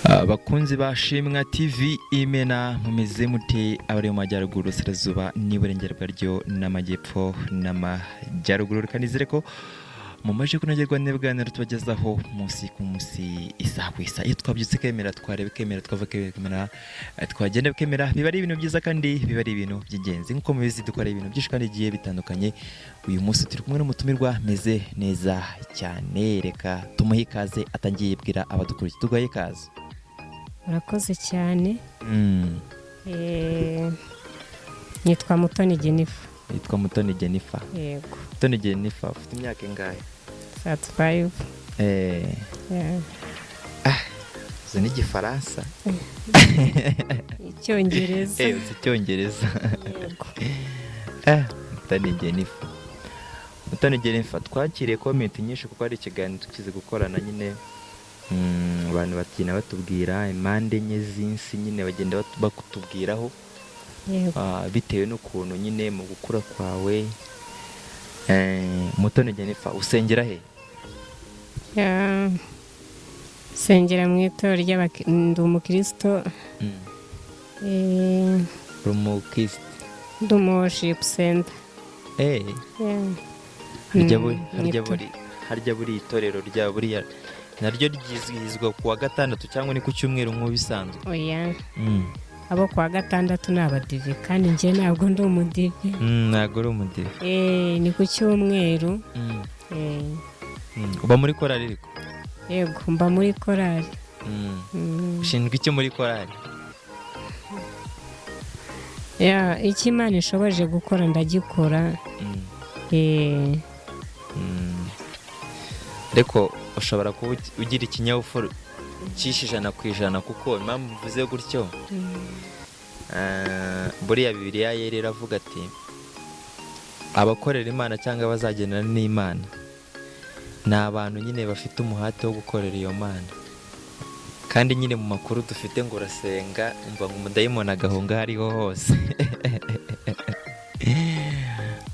Bakunzi bashimwa TV imena mumeze mute abari mu majyaruguru sirazuba n'iburengero bwaryo n'amajyepfo n'amajyaruguru kanizere ko mumaje kunogerwa n'ibganiro tubagezaho munsi ku munsi isaha ku isaha iyo twabyutse kemera twarebe kemera twavuke kemera twagenda kemera biba ari ibintu byiza kandi biba ari ibintu by'ingenzi nkuko mubizi dukora ibintu byinshi kandi giye bitandukanye uyu munsi turi kumwe n'umutumirwa meze neza cyane reka tumuhe ikaze atangiye yibwira abadukurikiye tugaye ikaze. Murakoze cyane. Nitwa Mutoni Jennifer. Nitwa Mutoni Jennifer. Yego. Mutoni Jennifer ufite imyaka ingahe? 35. Uzi n'igifaransa? Icyongereza. Uzi icyongereza. Yego. Mutoni Jennifer. Mutoni Jennifer twakiriye comment nyinshi kuko ari ikiganiro tukize gukorana nyine abantu bakina batubwira impande enye z'insi nyine bagenda bakutubwiraho bitewe n'ukuntu nyine mu gukura kwawe. Mutoni Jennifer usengera he? Sengera mu itorero ry'abakristo umukristo. Umukristo. Worship center. Harya buri itorero rya buriya naryo ryizihizwa kuwa gatandatu cyangwa ni ku cyumweru nk'ubisanzwe? Oya. Abo kuwa gatandatu ni abadive kandi njye ntabwo ndi umudive. Ntabwo uri umudive. Ni ku cyumweru. Uba muri korali ariko? Yego mba muri korali. Ushinzwe iki muri korali? Icyo Imana ishoboje gukora ndagikora. Ariko ushobora kuba ugira ikinyabupfura cy'ijana ku ijana kuko impamvu mvuze gutyo buriya Bibiliya yera iravuga ati abakorera Imana cyangwa abazagendana n'Imana ni abantu nyine bafite umuhate wo gukorera iyo Mana kandi nyine mu makuru dufite ngo urasenga umva ngo umudayimoni agahunga aho ariho hose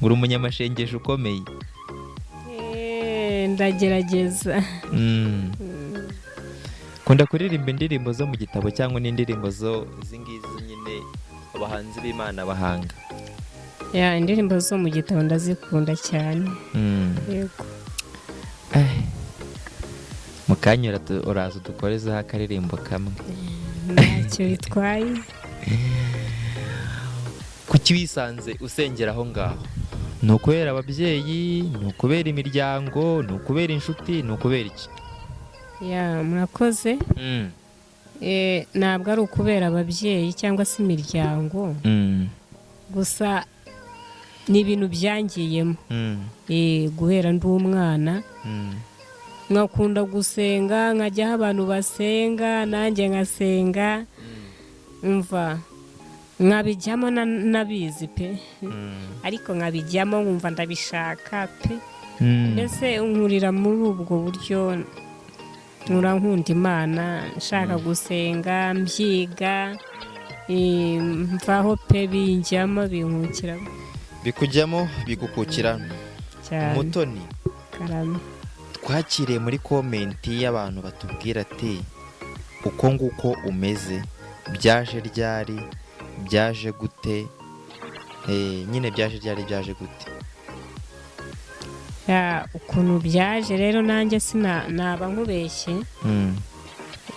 uri umunyamashengesho ukomeye. Ndagerageza. Kunda kuririmba indirimbo zo mu gitabo cyangwa n'indirimbo zo zingizi nyine abahanzi b'Imana bahanga? Indirimbo zo mu gitabo ndazikunda cyane. Yego. Mukanyura uraza dukorezaho akaririmbo kamwe. Ntacyo bitwaye. Kuki wisanze usengera aho ngaho? Ni ukubera ababyeyi, ni ukubera imiryango, ni ukubera inshuti, ni ukubera iki? Murakoze. Ntabwo ari ukubera ababyeyi cyangwa se imiryango. Gusa ni ibintu byangiyemo. Guhera ndi umwana nkakunda gusenga nkajya aho abantu basenga nanjye ngasenga umva nkabijyamo nabizi pe ariko nkabijyamo nkumva ndabishaka pe mbese nkurira muri ubwo buryo nkunda Imana nshaka gusenga mbyiga mvaho pe binjyamo binkukira bikujyamo bigukukira. Mutoni karame twakiriye muri komenti y'abantu batubwira ati uko nguko umeze byaje ryari byaje gute nyine byaje ryari byaje gute? Ukuntu byaje rero nanjye naba nkubeshye.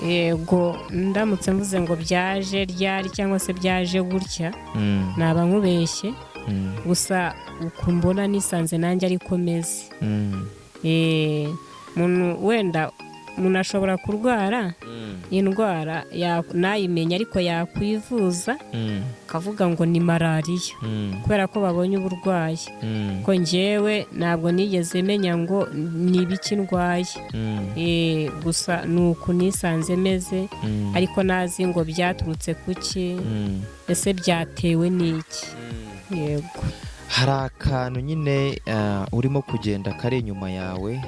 Yego ndamutse mvuze ngo byaje ryari cyangwa se byaje gutya naba nkubeshye. Gusa uko mbona nisanze nanjye ariko meze. Wenda umuntu ashobora kurwara indwara nayimenya ariko yakwivuza akavuga ngo ni malariya kubera ko babonye uburwayi. Ko njyewe ntabwo nigeze menya ngo ni ibiki ndwaye. Gusa ni uku nisanze meze ariko nazi ngo byaturutse kuki ese byatewe n'iki. Yego. Hari akantu nyine urimo kugenda kari inyuma yawe.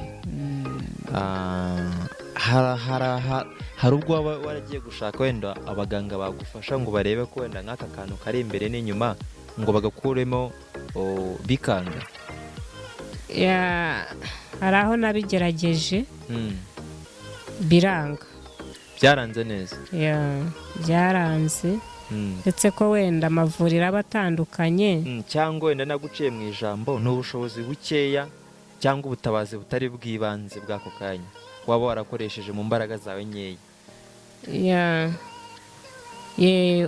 Hari ubwo waba waragiye gushaka wenda abaganga bagufasha ngo barebe ko wenda nk'aka kantu kari imbere n'inyuma ngo bagakuremo bikanga? Hari aho nabigerageje biranga. byaranze neza. byaranze ndetse ko wenda amavuriro aba atandukanye. cyangwa wenda naguciye mu ijambo ni ubushobozi bukeya cyangwa ubutabazi butari bw'ibanze bw'ako kanya waba warakoresheje mu mbaraga zawe nkeya.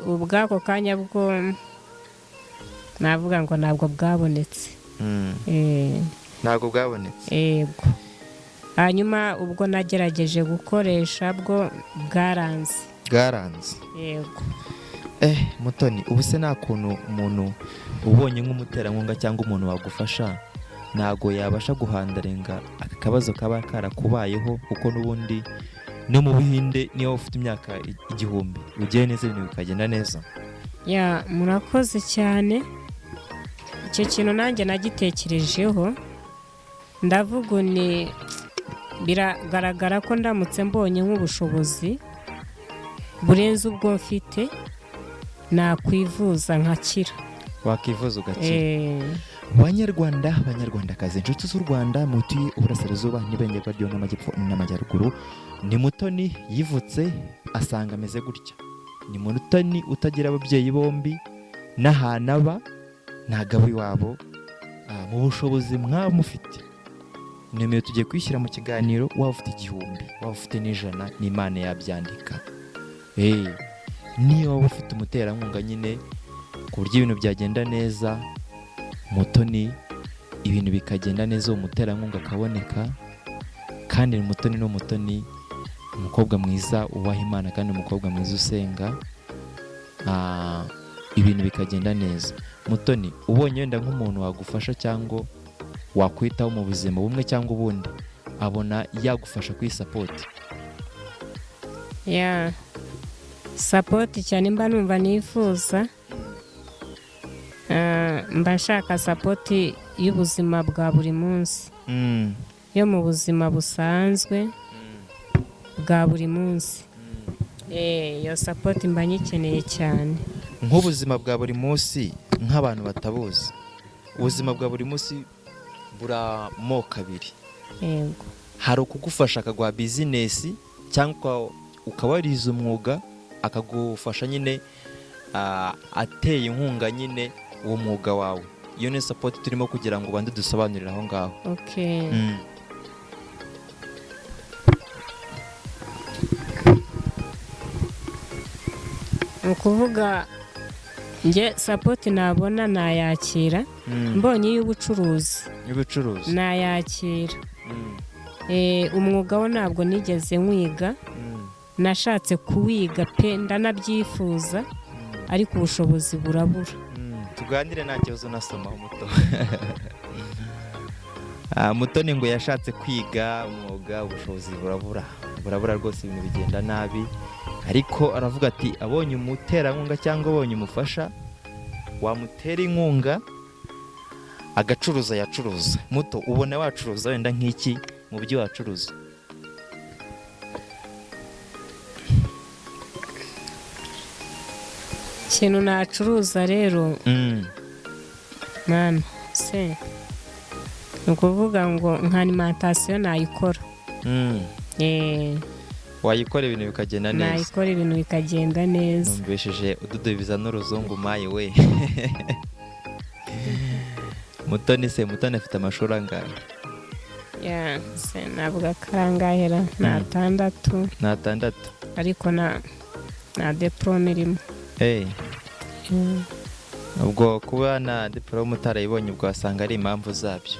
ubw'ako kanya bwo navuga ngo ntabwo bwabonetse. ntabwo bwabonetse. yego. hanyuma ubwo nagerageje gukoresha bwo bwaranze. yego. Mutoni, ubu se nta kuntu umuntu ubonye nk'umuterankunga cyangwa umuntu wagufasha ntago yabasha guhandarenga aka kabazo kaba karakubayeho, kuko n'ubundi no mu Buhinde niyo ufite imyaka 1000 ugiye neza ibintu bikagenda neza? murakoze cyane. icyo kintu nanjye nagitekerejeho ndavuga ni biragaragara ko ndamutse mbonye nk'ubushobozi burenze ubwo mfite nakwivuza nkakira. Wakivuza ugakira. Banyarwandakazi, inshuti z'u Rwanda mutuye uburasirazuba n'iburengerazuba n'amajyepfo n'amajyaruguru, ni Mutoni yivutse asanga ameze gutya. Ni Mutoni utagira ababyeyi bombi n'ahantu aba ntagabo iwabo. Mu bushobozi mwaba mufite nimero tugiye kwishyira mu kiganiro, waba ufite 1000 waba ufite n'100 n'Imana yabyandika. Niyo waba ufite umuterankunga nyine ku buryo ibintu byagenda neza, Mutoni ibintu bikagenda neza, umuterankunga akaboneka. kandi Mutoni no Mutoni umukobwa mwiza ubaha Imana kandi umukobwa mwiza usenga, ibintu bikagenda neza. Mutoni, ubonye wenda nk'umuntu wagufasha cyangwa wakwitaho mu buzima bumwe cyangwa ubundi, abona yagufasha kwisapoti? sapoti cyane mba numva nifuza, mba nshaka sapoti y'ubuzima bwa buri munsi, yo mu buzima busanzwe bwa buri munsi. Iyo sapoti mba nyikeneye cyane. Nk'ubuzima bwa buri munsi nk'abantu batabuzi, ubuzima bwa buri munsi buramo kabiri. Yego. Hari ukugufasha akaguha bizinesi cyangwa ukaba warize umwuga akagufasha nyine ateye inkunga nyine uwo mwuga wawe. Iyo ni support turimo kugira ngo bande dusobanurire aho ngaho. Okay. Ukuvuga nge support nabona nayakira, mbonye y'ubucuruzi nayakira. Umwuga wo ntabwo nigeze nkwiga, nashatse kuwiga pe ndanabyifuza, ariko ubushobozi burabura. Tuganire nta kibazo nasomaho muto. Mutoni ngo yashatse kwiga umwuga, ubushobozi burabura rwose, ibintu bigenda nabi, ariko aravuga ati abonye umuterankunga cyangwa abonye umufasha wamutera inkunga agacuruza yacuruza. Muto, ubona wacuruza wenda nk'iki mu byo wacuruza? Ikintu nacuruza rero mwana se ni ukuvuga ngo nka alimentation nayikora. Wayikora ibintu bikagenda neza? Nayikora ibintu bikagenda neza. Numvesheje ududubiza n'uruzungu maye we. Mutoni afite amashuri angahe? Se navuga karangahera na 6. Ariko na diplome irimo. Ubwo kuba na diplome utarayibonye ubwo wasanga ari impamvu zabyo?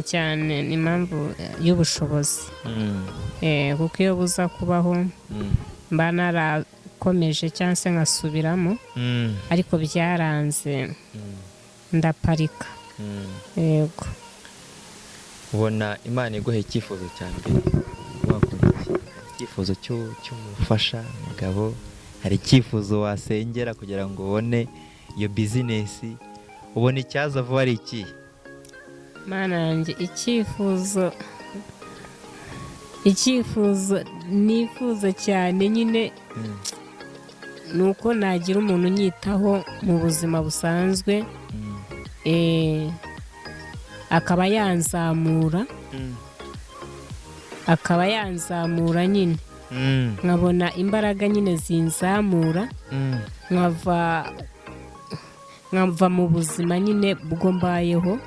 Cyane ni impamvu y'ubushobozi. Kuko iyo buza kubaho mba narakomeje cyangwa se nkasubiramo, ariko byaranze ndaparika. Yego. Ubona Imana iguhe icyifuzo cyane wakora icyifuzo cy'umufasha mugabo, hari icyifuzo wasengera kugira ngo ubone iyo bizinesi, ubona icyaza vuba ari iki? Mana yanjye, icyifuzo nifuza cyane nyine nuko nagira umuntu unyitaho mu buzima busanzwe, akaba yanzamura nyine, nkabona imbaraga nyine zinzamura nkava mu buzima nyine bwo mbayeho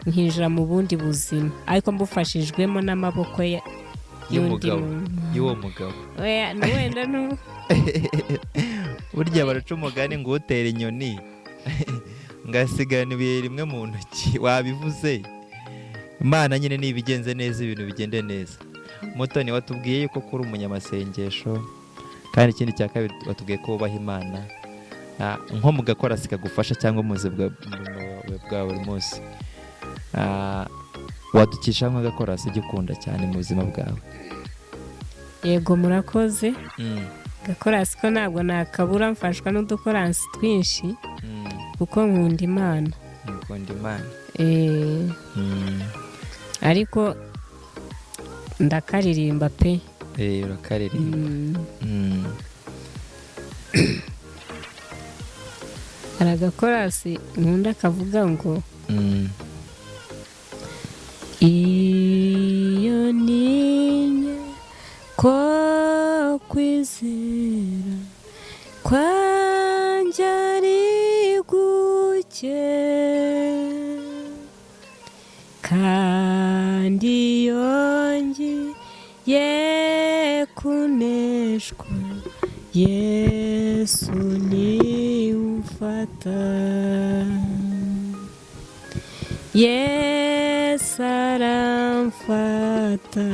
nkinjira mu bundi buzima ariko mbufashijwemo n'amaboko y'undi muntu y'uwo mugabo wenda burya baraca umugani ngo utera inyoni ngasigana ibuye rimwe mu ntoki wabivuze. Imana nyine niba igenze neza ibintu bigende neza. Mutoni watubwiye yuko kuri umunyamasengesho kandi ikindi cya kabiri watubwiye ko wubaha Imana nko mu gakorasi kagufasha cyangwa mu buzima bwa buri munsi wadukisha nk'agakorasi ugikunda cyane mu buzima bwawe. Yego murakoze. Gakorasi ko ntabwo nakabura mfashwa n'udukorasi twinshi kuko nkunda Imana. Ariko ndakaririmba pe. Urakaririmba. Hari agakorasi nkunda kavuga ngo iyo ninye ko kwizera kwanjye ari guke kandi yongeye kuneshwa Yesu ni umfata Yesu aramfata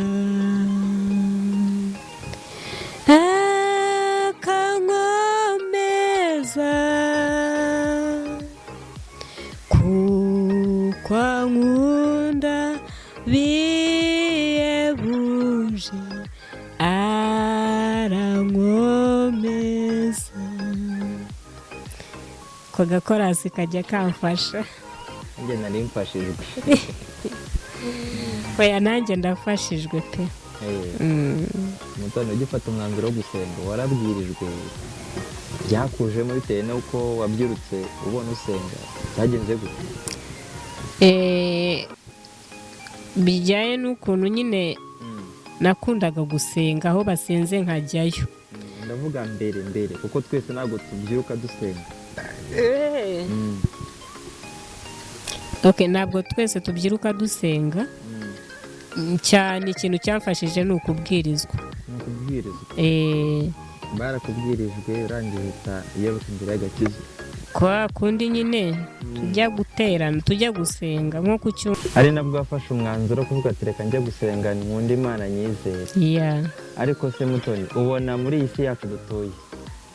akankomeza kuko ankunda bihebuje arankomeza. Ko gakorasi kajya kamfasha. Njye nari mfashijwe. Oya nanjye ndafashijwe pe. Mutoni ugifata umwanzuro wo gusenga warabwirijwe byakujemo bitewe n'uko wabyirutse ubona usenga byagenze gute? Bijyanye n'ukuntu nyine nakundaga gusenga aho basenze nkajyayo. Ndavuga mbere kuko twese ntabwo tubyuka dusenga. Ntabwo twese tubyiruka dusenga cyane. Ikintu cyamfashije ni ukubwirizwa. Barakubwirijwe urangiye uhita uyoboka imbere y'agakiza. Kwa kundi nyine tujya guterana tujya gusenga nko ku cyumba. Ari nabwo wafashe umwanzuro kuvuga ati reka njya gusenga nkunda Imana nyizere. Ariko se Mutoni ubona muri iyi si yacu dutuye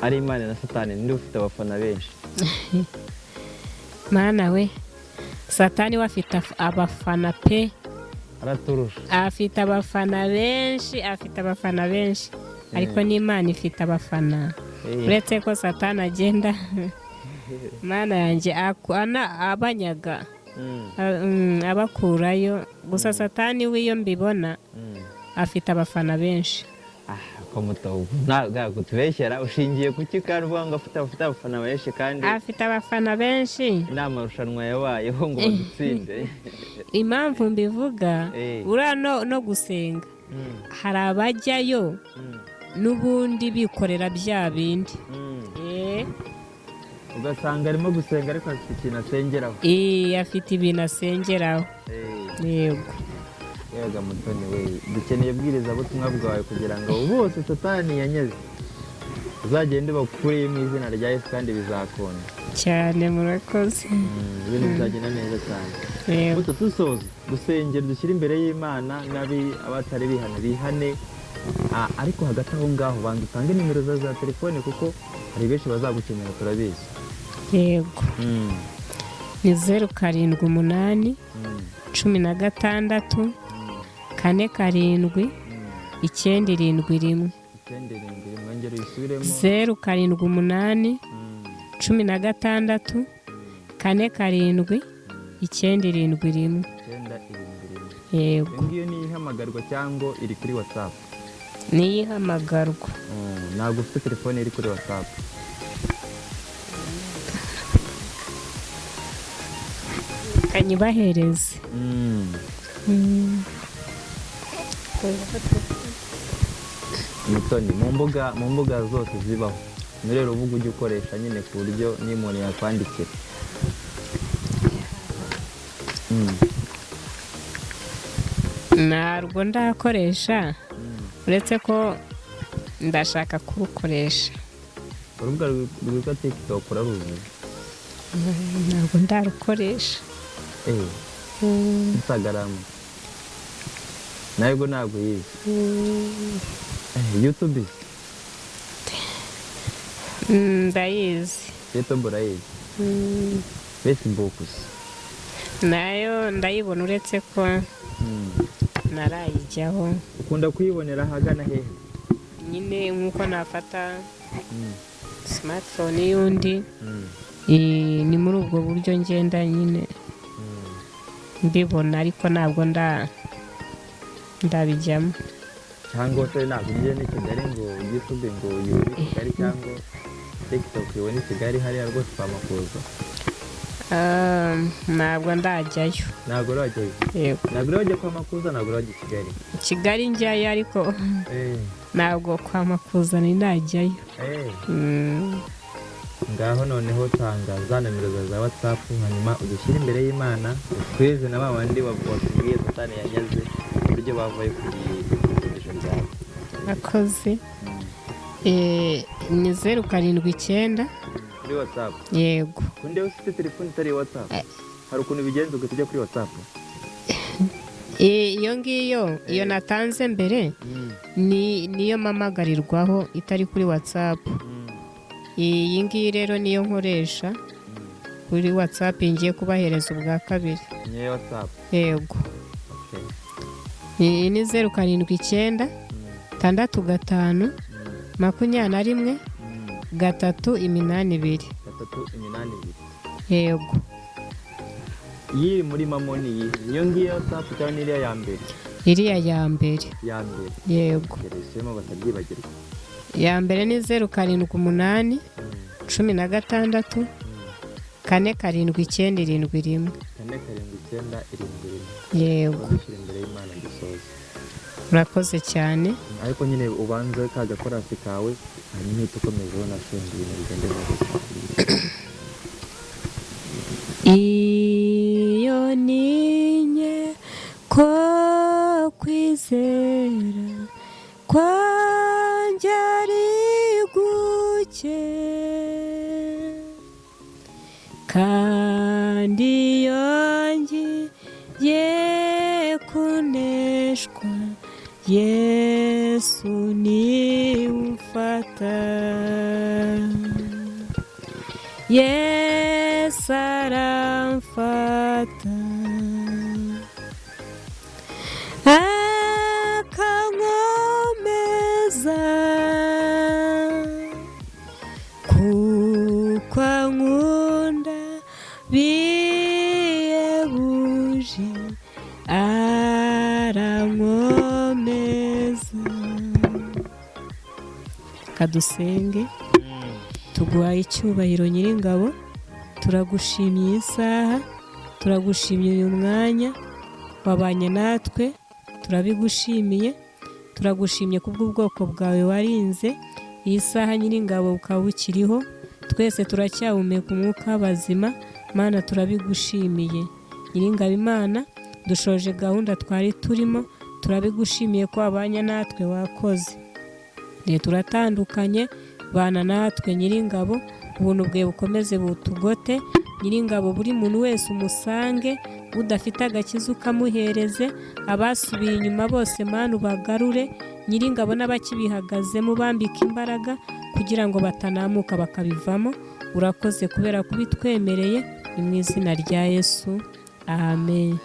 ari Imana na Satani ninde ufite abafana benshi? Mana we, Satani we afite abafana pe. Araturusha. Afite abafana benshi ariko n'Imana ifite abafana. Uretse ko Satani agenda Mana yanjye abanyaga abakurayo, gusa Satani we iyo mbibona afite abafana benshi. Ko mutawu ntabwo tubeshyera ushingiye kuki kandi uvuga ngo afite abafana benshi kandi afite abafana benshi inama rushanwa yabayeho ngo badutsinde. Impamvu mbivuga ura no gusenga hari abajyayo n'ubundi bikorera bya bindi. Ugasanga arimo gusenga ariko afite ikintu asengeraho. Afite ibintu asengeraho. Yego. Yega Mutoni we dukeneye bwiriza butumwa bwawe kugira ngo bose Satani yanyeze uzagende bakure mu izina rya Yesu kandi bizakunda cyane. Murakoze. Ibintu bizagenda neza cyane. Gusa dusoza dusengera dushyira imbere y'Imana nabi abatari bihane ariko hagati aho ngaho bantu utange nimero za telefone kuko hari benshi bazagukenera turabizi. Yego. Ni 078 16 47 971. 078 16 47 971. Yego. Ngiyo ni ihamagarwa cyangwa iri kuri WhatsApp? Ni ihamagarwa. Ntabwo ufite telefone iri kuri WhatsApp? Kanyibahereze. Mutoni, mu mbuga zose zibaho ni rero uvuga ujya ukoresha nyine ku buryo niyo umuntu yakwandikira. ntabwo ndakoresha uretse ko ndashaka kurukoresha. Urubuga rwitwa TikTok uraruzi? ntabwo ndarukoresha. Instagram ntabwo yizi. YouTube ndayizi. YouTube urayizi? Facebook nayo ndayibona uretse ko narayijyaho. ukunda kuyibonera ahagana hehe? nyine nk'uko nafata smartphone y'undi ni muri ubwo buryo ngenda nyine mbibona, ariko ntabwo ndabijyamo. cyangwa se ntabwo ugiye n'i Kigali ngo YouTube ngo uyibone i Kigali, cyangwa TikTok uyibone i Kigali hariya rwose kwa Makuza? ntabwo ndajyayo. ntabwo urajyayo? yego. ntabwo urajya kwa Makuza? ntabwo urajya i Kigali? Kigali njyayo ariko ntabwo kwa Makuza ni najyayo. ngaho noneho tanga za nimero za WhatsApp, hanyuma udushyire imbere y'Imana, utweze na ba bandi bakubwiye Satani yanyaze uburyo bavuye kuri ibikoresho byawe. akoze ni 079 kuri WhatsApp? yego. kunde ufite telefone itari WhatsApp hari ukuntu bigenza ugatujya kuri WhatsApp? iyo ngiyo iyo natanze mbere niyo mpamagarirwaho itari kuri WhatsApp. iyi ngiyi rero niyo nkoresha kuri WhatsApp ngiye kubahereza ubwa kabiri. niyo WhatsApp? yego. iyi ni 079 6 5 21 3 8 2. yego. iyi muri mamo ni iyi? iyo ngiyo WhatsApp cyangwa ni iriya ya mbere? iriya ya mbere. ya mbere? yego. geresemo batabyibagirwa. ya mbere ni 078 16 4 7 9 7 1. yego. imbere y'Imana dusoze. murakoze cyane. ariko nyine ubanze ka gakorasi kawe hanyuma uhita ukomejeho na senge ibintu bigende neza. iyo ninye ko kwizera kwanjye ari guke, kandi yongeye kuneshwa Yesu ni umfata. Yesu aramfata akankomeza kuko ankunda bihebuje arankomeza. kadusenge. tuguhaye icyubahiro Nyiringabo, turagushimiye isaha, turagushimiye uyu mwanya wabanye natwe, turabigushimiye, turagushimye kubw'ubwoko bwawe warinze iyi saha Nyiringabo ukaba ukiriho, twese turacyahumeka umwuka w'abazima. Mana turabigushimiye Nyiringabo Imana, dushoje gahunda twari turimo, turabigushimiye ko wabanye natwe, wakoze. turatandukanye, bana natwe Nyiringabo, ubuntu bwe bukomeze butugote Nyiringabo. buri muntu wese umusange, udafite agakiza ukamuhereze, abasubiye inyuma bose Mana ubagarure Nyiringabo, n'abakibihagazemo bambika imbaraga kugira ngo batanamuka bakabivamo. urakoze kubera kubitwemereye, ni mu izina rya Yesu, amen.